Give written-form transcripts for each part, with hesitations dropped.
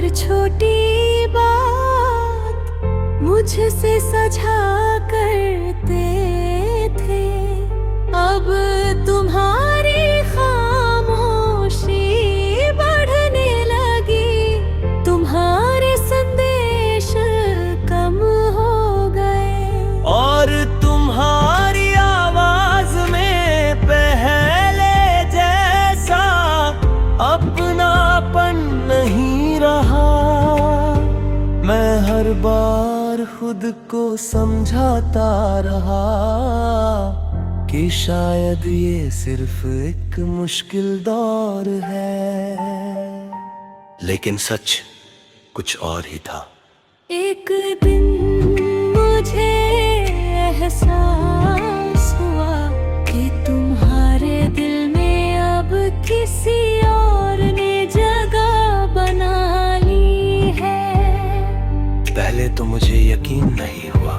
हर छोटी बात मुझसे सझा करते थे। अब तुम्हारी खामोशी बढ़ने लगी, तुम्हारे संदेश कम हो गए और तुम्हारी आवाज में पहले जैसा अपनापन नहीं रहा। मैं हर बार खुद को समझाता रहा कि शायद ये सिर्फ एक मुश्किल दौर है, लेकिन सच कुछ और ही था। एक दिन मुझे एहसास हुआ कि तुम्हारे दिल में अब किसी और ने जगह बना ली है। पहले तो मुझे यकीन नहीं हुआ,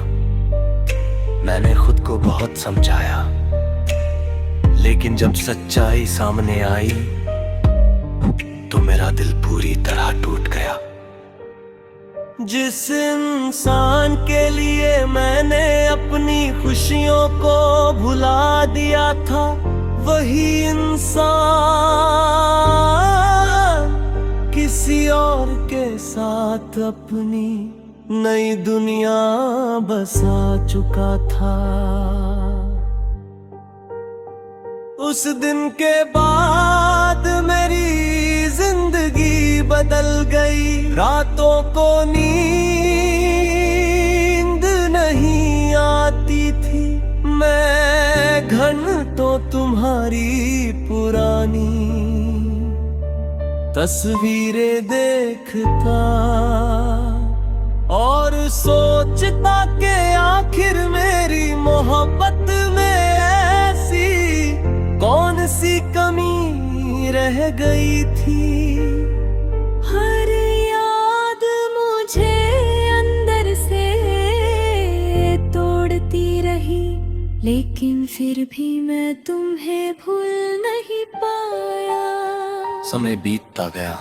मैंने खुद को बहुत समझाया, लेकिन जब सच्चाई सामने आई तो मेरा दिल पूरी तरह टूट गया। जिस इंसान के लिए मैंने अपनी खुशियों को भुला दिया था, वही इंसान किसी और के साथ अपनी नई दुनिया बसा चुका था। उस दिन के बाद मेरी जिंदगी बदल गई। रातों को नींद नहीं आती थी, मैं घंटों तुम्हारी पुरानी तस्वीरें देखता और सोचता कि आखिर मेरी मोहब्बत में ऐसी कौन सी कमी रह गई थी। हर याद मुझे अंदर से तोड़ती रही, लेकिन फिर भी मैं तुम्हें भूल नहीं पाया। समय बीतता गया,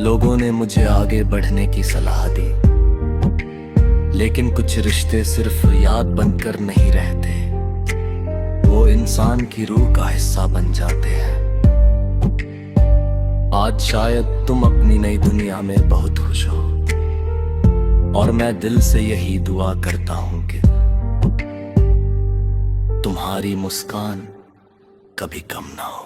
लोगों ने मुझे आगे बढ़ने की सलाह दी, लेकिन कुछ रिश्ते सिर्फ याद बनकर नहीं रहते, वो इंसान की रूह का हिस्सा बन जाते हैं। आज शायद तुम अपनी नई दुनिया में बहुत खुश हो, और मैं दिल से यही दुआ करता हूं कि तुम्हारी मुस्कान कभी कम ना हो।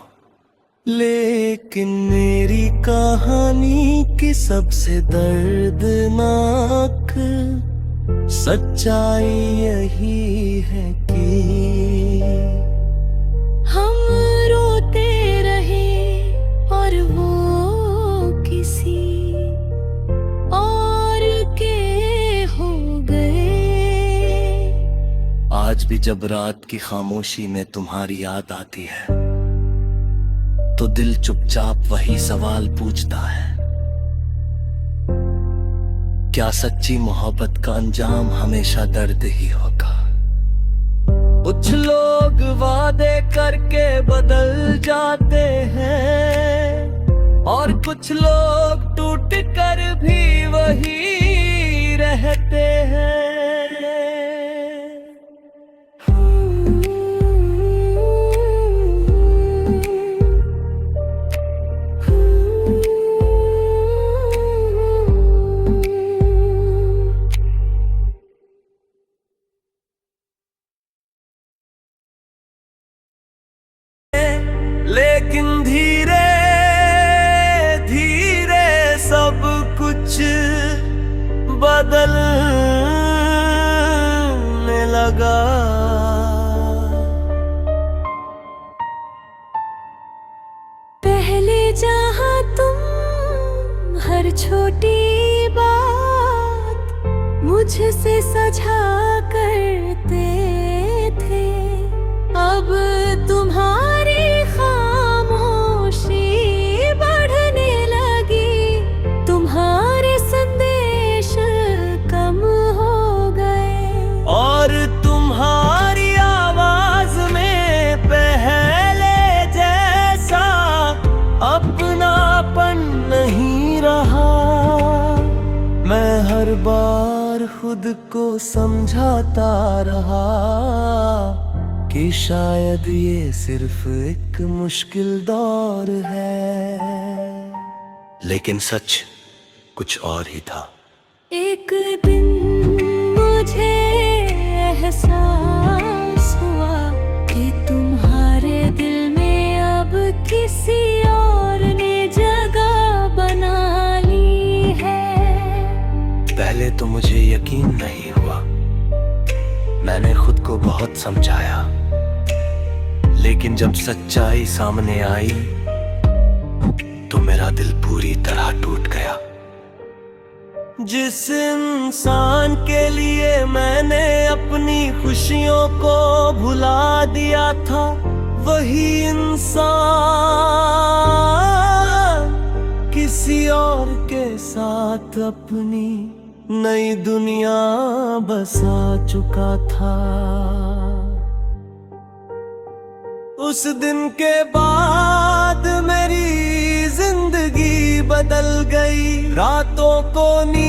लेकिन मेरी कहानी की सबसे दर्दनाक सच्चाई यही है कि हम रोते रहे और वो किसी और के हो गए। आज भी जब रात की खामोशी में तुम्हारी याद आती है तो दिल चुपचाप वही सवाल पूछता है, क्या सच्ची मोहब्बत का अंजाम हमेशा दर्द ही होगा? कुछ लोग वादे करके बदल जाते हैं और कुछ लोग टूट कर भी वही रहते हैं। लेकिन धीरे धीरे सब कुछ बदलने लगा। पहले जहां तुम हर छोटी बात मुझसे सझा करते थे, अब तुम्हारी खामोशी बढ़ने लगी, तुम्हारे संदेश कम हो गए और तुम्हारी आवाज में पहले जैसा अपनापन नहीं खुद को समझाता रहा कि शायद ये सिर्फ एक मुश्किल दौर है, लेकिन सच कुछ और ही था। एक दिन मुझे एहसास हुआ कि तुम्हारे दिल में अब किसी और ने जगह बना ली है। पहले तो मुझे यकीन नहीं हुआ, मैंने खुद को बहुत समझाया, लेकिन जब सच्चाई सामने आई तो मेरा दिल पूरी तरह टूट गया। जिस इंसान के लिए मैंने अपनी खुशियों को भुला दिया था, वही इंसान किसी और के साथ अपनी नई दुनिया बसा चुका था। उस दिन के बाद मेरी जिंदगी बदल गई। रातों को नींद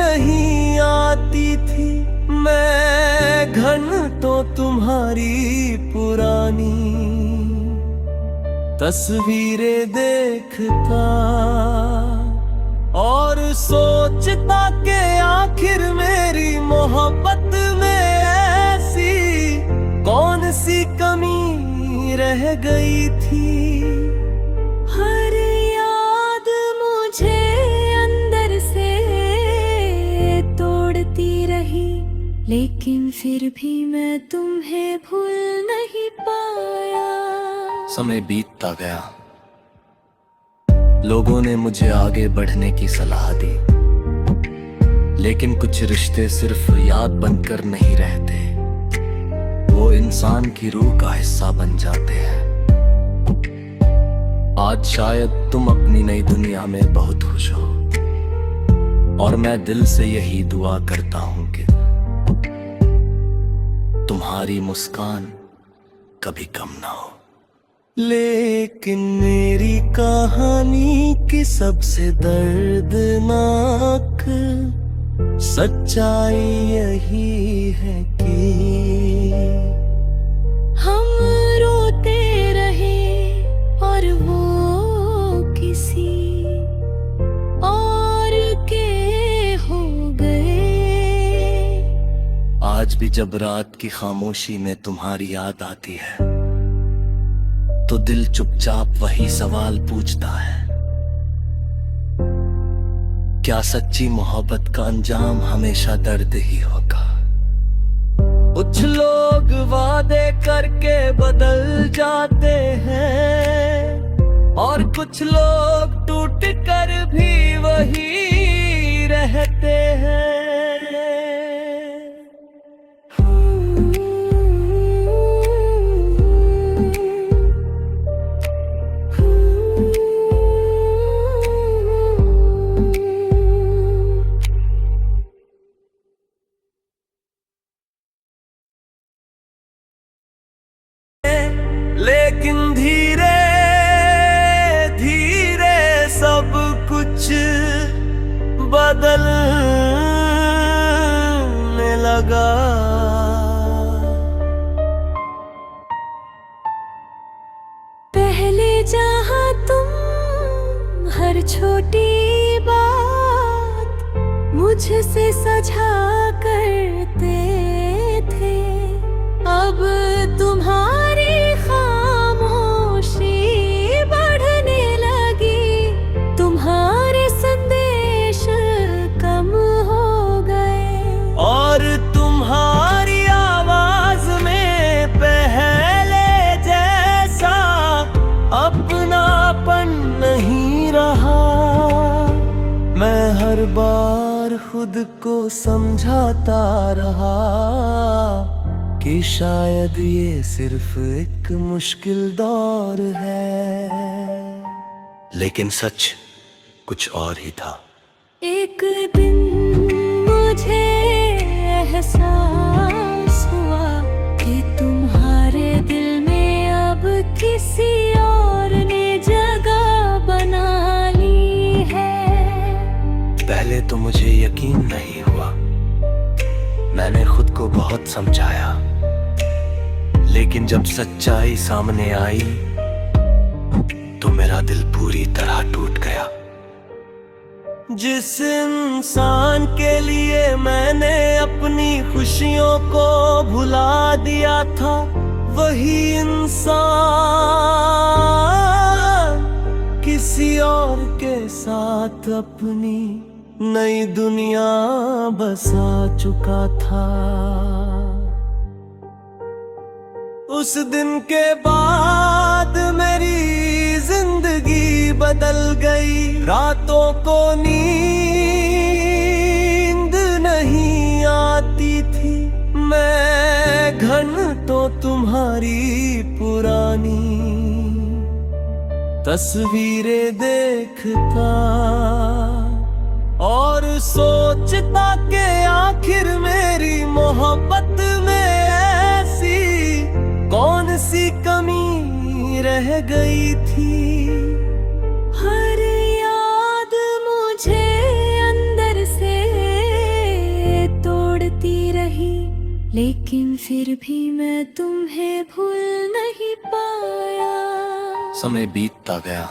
नहीं आती थी, मैं घंटों तुम्हारी पुरानी तस्वीरें देखता और सोचता कि आखिर मेरी मोहब्बत में ऐसी कौन सी कमी रह गई थी। हर याद मुझे अंदर से तोड़ती रही, लेकिन फिर भी मैं तुम्हें भूल नहीं पाया। समय बीतता गया, लोगों ने मुझे आगे बढ़ने की सलाह दी, लेकिन कुछ रिश्ते सिर्फ याद बनकर नहीं रहते, वो इंसान की रूह का हिस्सा बन जाते हैं। आज शायद तुम अपनी नई दुनिया में बहुत खुश हो, और मैं दिल से यही दुआ करता हूं कि तुम्हारी मुस्कान कभी कम ना हो। लेकिन मेरी कहानी की सबसे दर्दनाक सच्चाई यही है कि हम रोते रहे और वो किसी और के हो गए। आज भी जब रात की खामोशी में तुम्हारी याद आती है तो दिल चुपचाप वही सवाल पूछता है, क्या सच्ची मोहब्बत का अंजाम हमेशा दर्द ही होगा? कुछ लोग वादे करके बदल जाते हैं और कुछ लोग टूट कर भी वही रहते हैं। लेकिन धीरे धीरे सब कुछ बदलने लगा। पहले जहाँ तुम हर छोटी बात मुझसे सझा करते थे, अब तुम्हारी खामोशी बढ़ने लगी, तुम्हारे संदेश कम हो गए और तुम्हारी आवाज में पहले जैसा अपनापन नहीं रहा। मैं हर बार खुद को समझाता रहा कि शायद ये सिर्फ एक मुश्किल दौर है, लेकिन सच कुछ और ही था। एक दिन मुझे एहसास हुआ कि तुम्हारे दिल में अब किसी और ने जगह बना ली है। पहले तो मुझे यकीन नहीं हुआ। मैंने खुद को बहुत समझाया, लेकिन जब सच्चाई सामने आई तो मेरा दिल पूरी तरह टूट गया। जिस इंसान के लिए मैंने अपनी खुशियों को भुला दिया था, वही इंसान किसी और के साथ अपनी नई दुनिया बसा चुका था। उस दिन के बाद मेरी जिंदगी बदल गई। रातों को नींद नहीं आती थी, मैं घंटों तुम्हारी पुरानी तस्वीरें देखता और सोचता कि आखिर मेरी मोहब्बत में ऐसी कौन सी कमी रह गई थी। हर याद मुझे अंदर से तोड़ती रही, लेकिन फिर भी मैं तुम्हें भूल नहीं पाया। समय बीतता गया,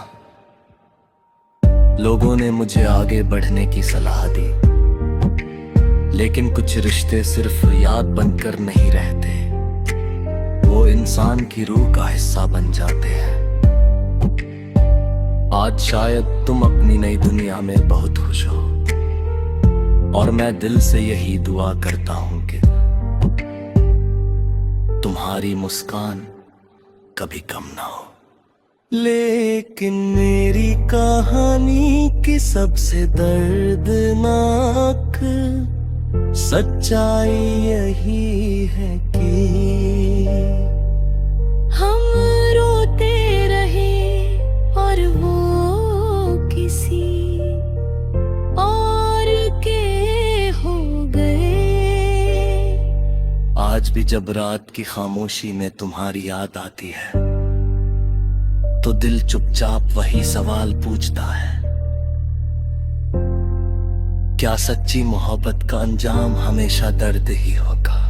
लोगों ने मुझे आगे बढ़ने की सलाह दी, लेकिन कुछ रिश्ते सिर्फ याद बनकर नहीं रहते, वो इंसान की रूह का हिस्सा बन जाते हैं। आज शायद तुम अपनी नई दुनिया में बहुत खुश हो, और मैं दिल से यही दुआ करता हूं कि तुम्हारी मुस्कान कभी कम ना हो। लेकिन मेरी कहानी की सबसे दर्दनाक सच्चाई यही है कि हम रोते रहे और वो किसी और के हो गए। आज भी जब रात की खामोशी में तुम्हारी याद आती है तो दिल चुपचाप वही सवाल पूछता है, क्या सच्ची मोहब्बत का अंजाम हमेशा दर्द ही होगा?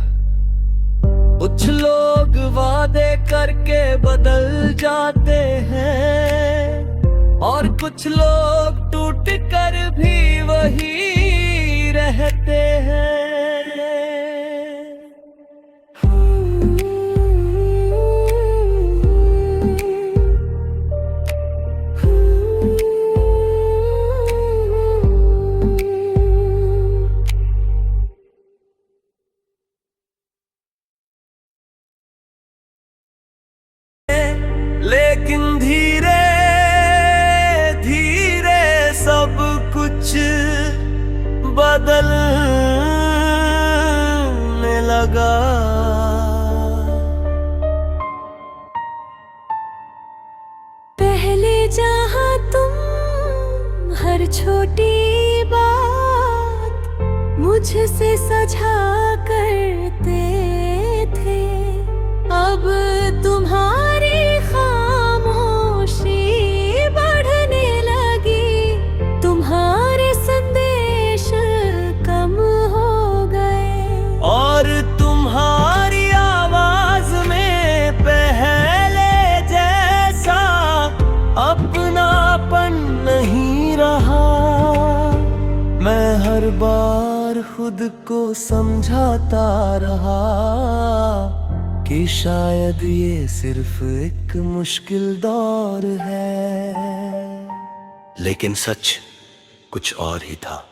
कुछ लोग वादे करके बदल जाते हैं और कुछ लोग टूट कर भी वही रहते हैं। लेकिन धीरे धीरे सब कुछ बदलने लगा। पहले जहाँ तुम हर छोटी बात मुझसे सझा करते थे, अब तुम्हारी खामोशी बढ़ने लगी, तुम्हारे संदेश कम हो गए और तुम्हारी आवाज में पहले जैसा अपनापन नहीं रहा। मैं हर बार खुद को समझाता रहा कि शायद ये सिर्फ एक मुश्किल दौर है, लेकिन सच कुछ और ही था।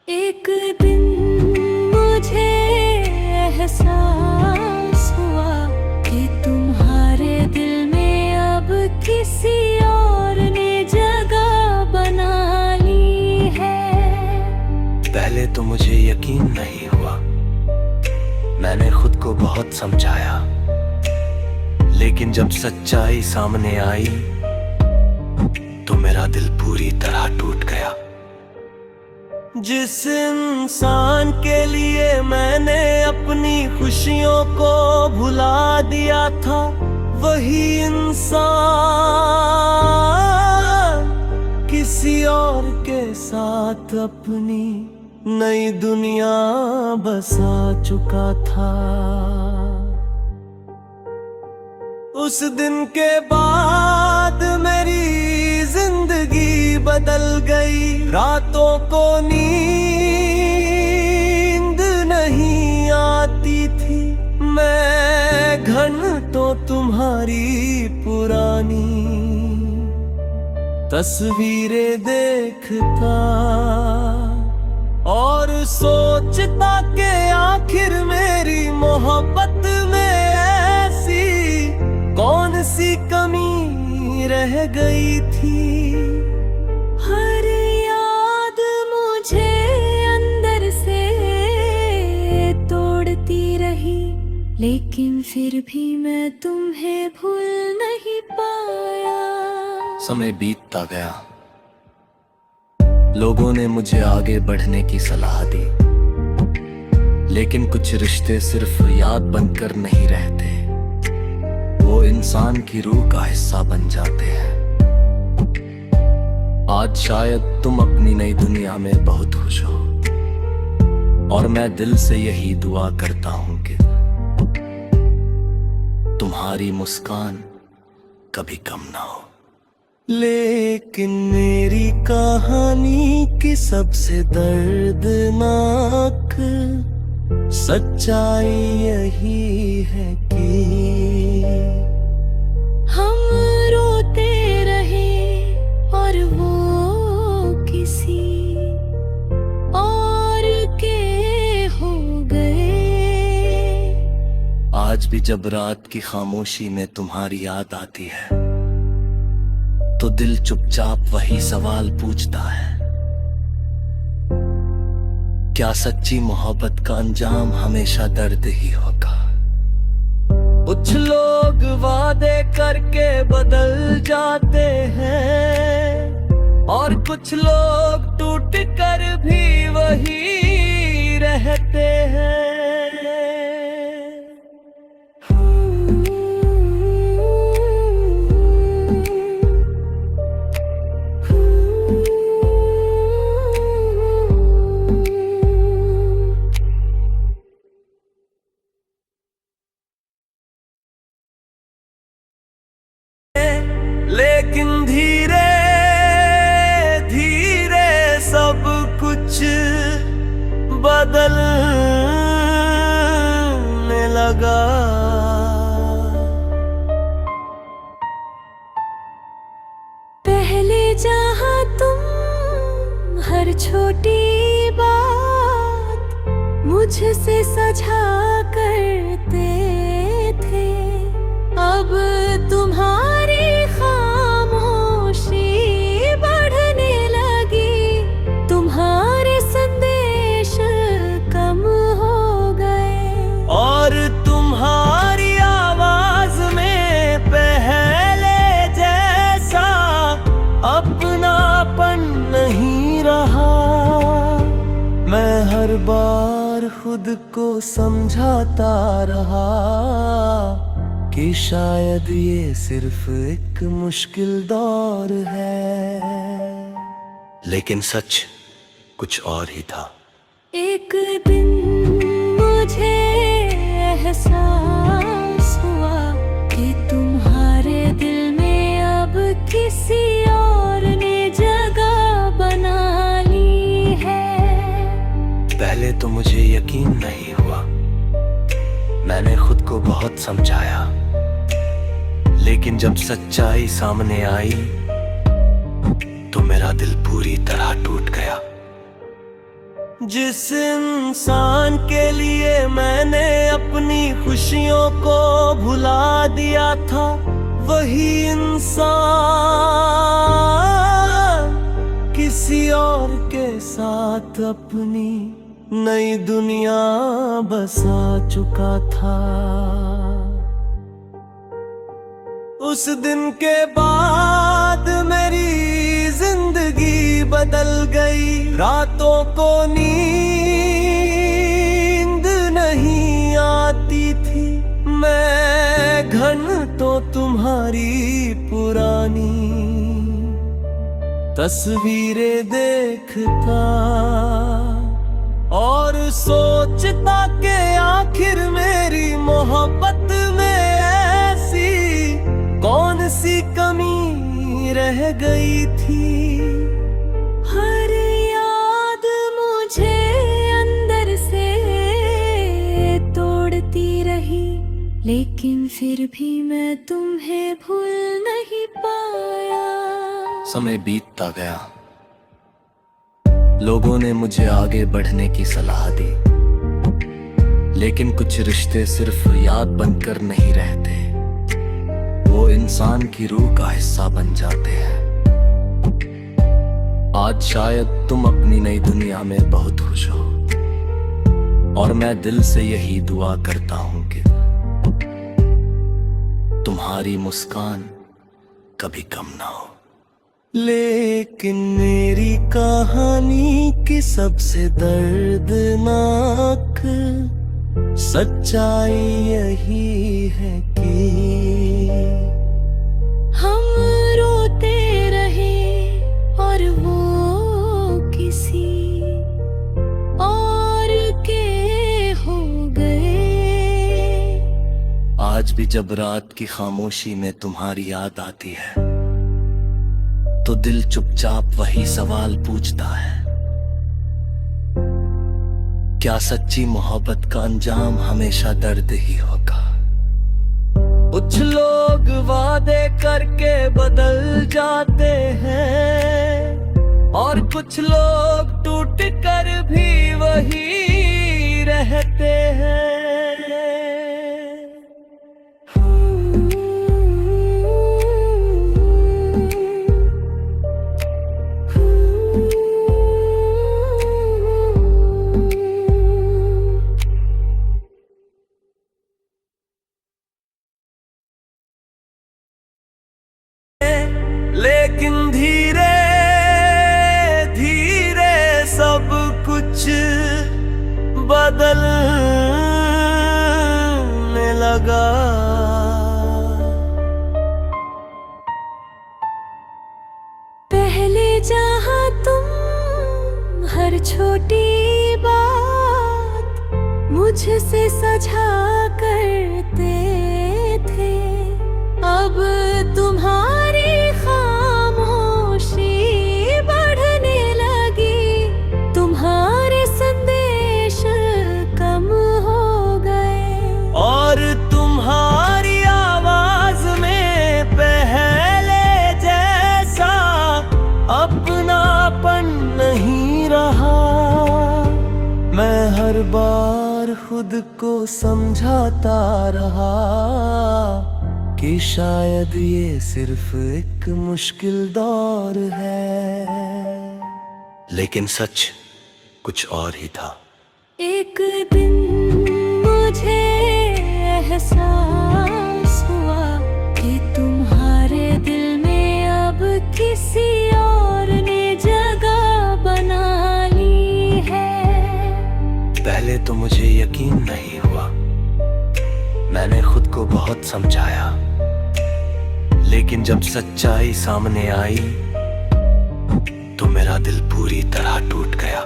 एक दिन मुझे एहसास हुआ कि तुम्हारे दिल में अब किसी और ने जगह बना ली है। पहले तो मुझे यकीन नहीं हुआ, मैंने खुद को बहुत समझाया, लेकिन जब सच्चाई सामने आई तो मेरा दिल पूरी तरह टूट गया। जिस इंसान के लिए मैंने अपनी खुशियों को भुला दिया था, वही इंसान किसी और के साथ अपनी नई दुनिया बसा चुका था। उस दिन के बाद मेरी जिंदगी बदल गई। रातों को नींद नहीं आती थी, मैं घंटों तुम्हारी पुरानी तस्वीरें देखता और सोचता कि आखिर मेरी मोहब्बत में ऐसी कौन सी कमी रह गई थी। हर याद मुझे अंदर से तोड़ती रही, लेकिन फिर भी मैं तुम्हें भूल नहीं पाया। समय बीतता गया, लोगों ने मुझे आगे बढ़ने की सलाह दी, लेकिन कुछ रिश्ते सिर्फ याद बनकर नहीं रहते, वो इंसान की रूह का हिस्सा बन जाते हैं। आज शायद तुम अपनी नई दुनिया में बहुत खुश हो, और मैं दिल से यही दुआ करता हूं कि तुम्हारी मुस्कान कभी कम ना हो। लेकिन मेरी कहानी की सबसे दर्दनाक सच्चाई यही है कि हम रोते रहे और वो किसी और के हो गए। आज भी जब रात की खामोशी में तुम्हारी याद आती है, तो दिल चुपचाप वही सवाल पूछता है, क्या सच्ची मोहब्बत का अंजाम हमेशा दर्द ही होगा? कुछ लोग वादे करके बदल जाते हैं, और कुछ लोग टूट कर भी वही रहते हैं। लेकिन धीरे धीरे सब कुछ बदलने लगा। पहले जहाँ तुम हर छोटी बात मुझसे सझा करते थे, अब तुम्हारी खामोशी बढ़ने लगी, तुम्हारे संदेश कम हो गए, और तुम्हारी आवाज में पहले जैसा अपनापन नहीं रहा। मैं हर बार खुद को समझाता रहा कि शायद ये सिर्फ एक मुश्किल दौर है, लेकिन सच कुछ और ही था। एक दिन मुझे एहसास हुआ कि तुम्हारे दिल में अब किसी और ने जगह बना ली है। पहले तो मुझे यकीन नहीं हुआ, मैंने खुद को बहुत समझाया, लेकिन जब सच्चाई सामने आई तो मेरा दिल पूरी तरह टूट गया। जिस इंसान के लिए मैंने अपनी खुशियों को भुला दिया था, वही इंसान किसी और के साथ अपनी नई दुनिया बसा चुका था। उस दिन के बाद मेरी जिंदगी बदल गई। रातों को नींद नहीं आती थी, मैं घंटों तुम्हारी पुरानी तस्वीरें देखता और सोचता कि आखिर मेरी मोहब्बत में ऐसी कौन सी कमी रह गई थी। हर याद मुझे अंदर से तोड़ती रही, लेकिन फिर भी मैं तुम्हें भूल नहीं पाया। समय बीतता गया, लोगों ने मुझे आगे बढ़ने की सलाह दी, लेकिन कुछ रिश्ते सिर्फ याद बनकर नहीं रहते, वो इंसान की रूह का हिस्सा बन जाते हैं। आज शायद तुम अपनी नई दुनिया में बहुत खुश हो, और मैं दिल से यही दुआ करता हूं कि तुम्हारी मुस्कान कभी कम ना हो। लेकिन मेरी कहानी की सबसे दर्दनाक सच्चाई यही है कि हम रोते रहे और वो किसी और के हो गए। आज भी जब रात की खामोशी में तुम्हारी याद आती है, तो दिल चुपचाप वही सवाल पूछता है, क्या सच्ची मोहब्बत का अंजाम हमेशा दर्द ही होगा। कुछ लोग वादे करके बदल जाते हैं, और कुछ लोग टूट कर भी वही रहते हैं। लेकिन धीरे धीरे सब कुछ बदलने लगा। पहले जहाँ तुम हर छोटी बात मुझसे सझा करते थे, अब तुम्हारी खामोशी बढ़ने लगी, तुम्हारे संदेश कम हो गए, और तुम्हारी आवाज में पहले जैसा अपनापन नहीं रहा। मैं हर बार खुद को समझाता रहा कि शायद ये सिर्फ एक मुश्किल दौर है, लेकिन सच कुछ और ही था। एक दिन मुझे एहसास हुआ कि तुम्हारे दिल में अब किसी और ने जगह बना ली है। पहले तो मुझे यकीन नहीं हुआ, मैंने खुद को बहुत समझाया, लेकिन जब सच्चाई सामने आई तो मेरा दिल पूरी तरह टूट गया।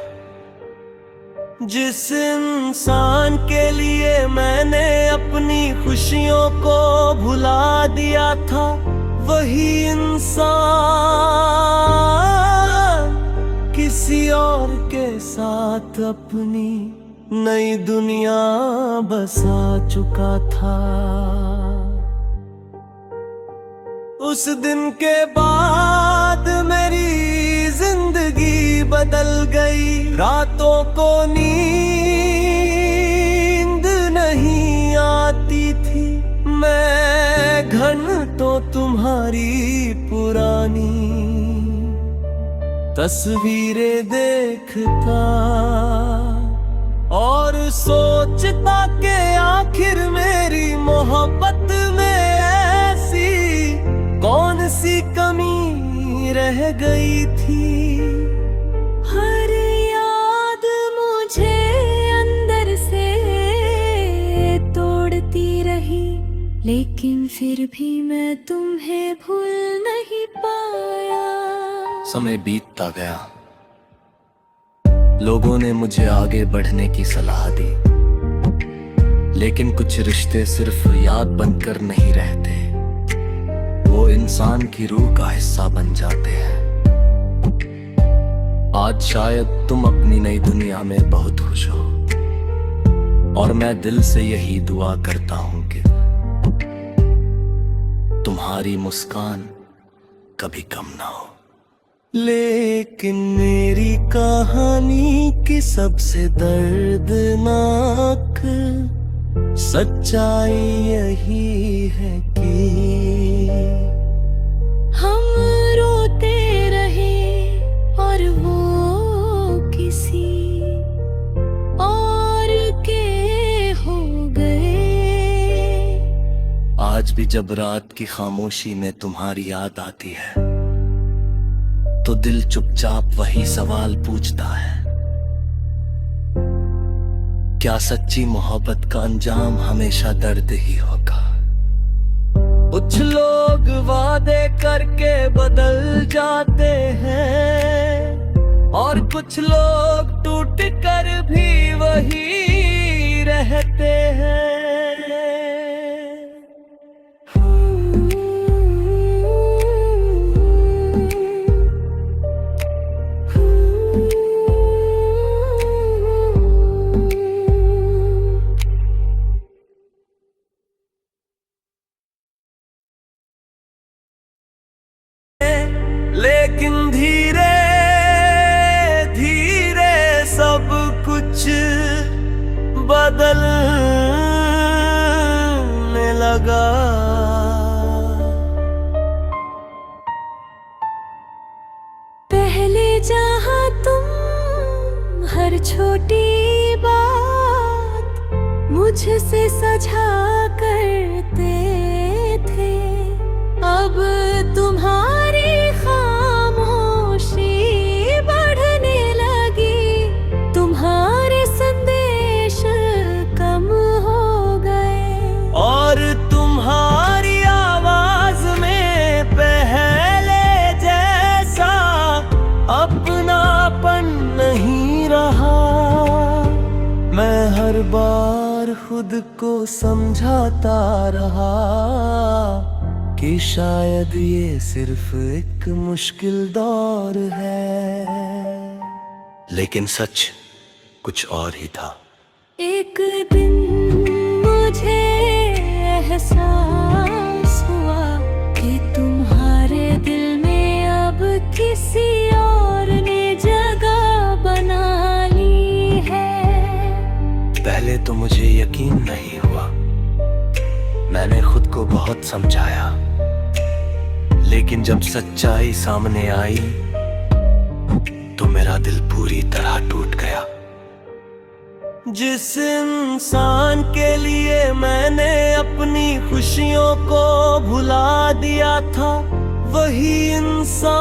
जिस इंसान के लिए मैंने अपनी खुशियों को भुला दिया था, वही इंसान किसी और के साथ अपनी नई दुनिया बसा चुका था। उस दिन के बाद मेरी जिंदगी बदल गई, रातों को नींद नहीं आती थी, मैं घंटों तुम्हारी पुरानी तस्वीरें देखता और सोचता कि आखिर मेरी मोहब्बत में ऐसी कौन सी कमी रह गई थी। हर याद मुझे अंदर से तोड़ती रही, लेकिन फिर भी मैं तुम्हें भूल नहीं पाया। समय बीतता गया, लोगों ने मुझे आगे बढ़ने की सलाह दी, लेकिन कुछ रिश्ते सिर्फ याद बनकर नहीं रहते, वो इंसान की रूह का हिस्सा बन जाते हैं। आज शायद तुम अपनी नई दुनिया में बहुत खुश हो, और मैं दिल से यही दुआ करता हूं कि तुम्हारी मुस्कान कभी कम ना हो। लेकिन मेरी कहानी की सबसे दर्दनाक सच्चाई यही है कि हम रोते रहे और वो किसी और के हो गए। आज भी जब रात की खामोशी में तुम्हारी याद आती है, तो दिल चुपचाप वही सवाल पूछता है, क्या सच्ची मोहब्बत का अंजाम हमेशा दर्द ही होगा? कुछ लोग वादे करके बदल जाते हैं, और कुछ लोग टूट कर भी वही रहते हैं। लेकिन धीरे धीरे सब कुछ बदलने लगा। पहले जहाँ तुम हर छोटी बात मुझसे सझा करते थे, अब तुम्हारी खामोशी बढ़ने लगी, तुम्हारे संदेश कम हो गए, और तुम्हारी आवाज में पहले जैसा अपनापन नहीं रहा। मैं हर बार खुद को समझाता रहा कि शायद ये सिर्फ एक मुश्किल दौर है, लेकिन सच कुछ और ही था। एक दिन मुझे एहसास हुआ कि तुम्हारे दिल में अब किसी और ने जगह बना ली है। पहले तो मुझे यकीन नहीं हुआ, मैंने खुद को बहुत समझाया, लेकिन जब सच्चाई सामने आई तो मेरा दिल पूरी तरह टूट गया। जिस इंसान के लिए मैंने अपनी खुशियों को भुला दिया था, वही इंसान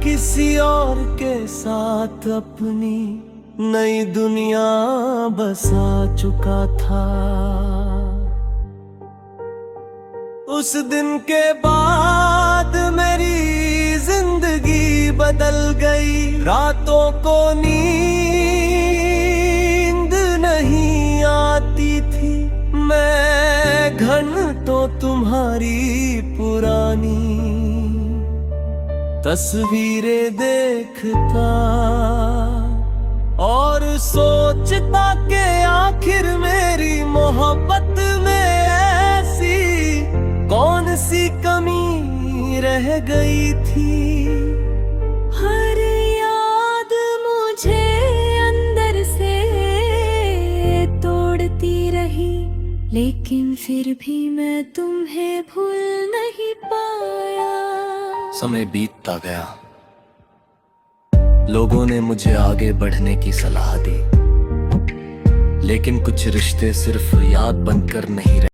किसी और के साथ अपनी नई दुनिया बसा चुका था। उस दिन के बाद मेरी जिंदगी बदल गई, रातों को नींद नहीं आती थी, मैं घंटों तुम्हारी पुरानी तस्वीरें देखता और सोचता कि आखिर मेरी मोहब्बत में ऐसी कौन सी कमी रह गई थी। हर याद मुझे अंदर से तोड़ती रही, लेकिन फिर भी मैं तुम्हें भूल नहीं पाया। समय बीतता गया, लोगों ने मुझे आगे बढ़ने की सलाह दी, लेकिन कुछ रिश्ते सिर्फ याद बनकर नहीं रहे।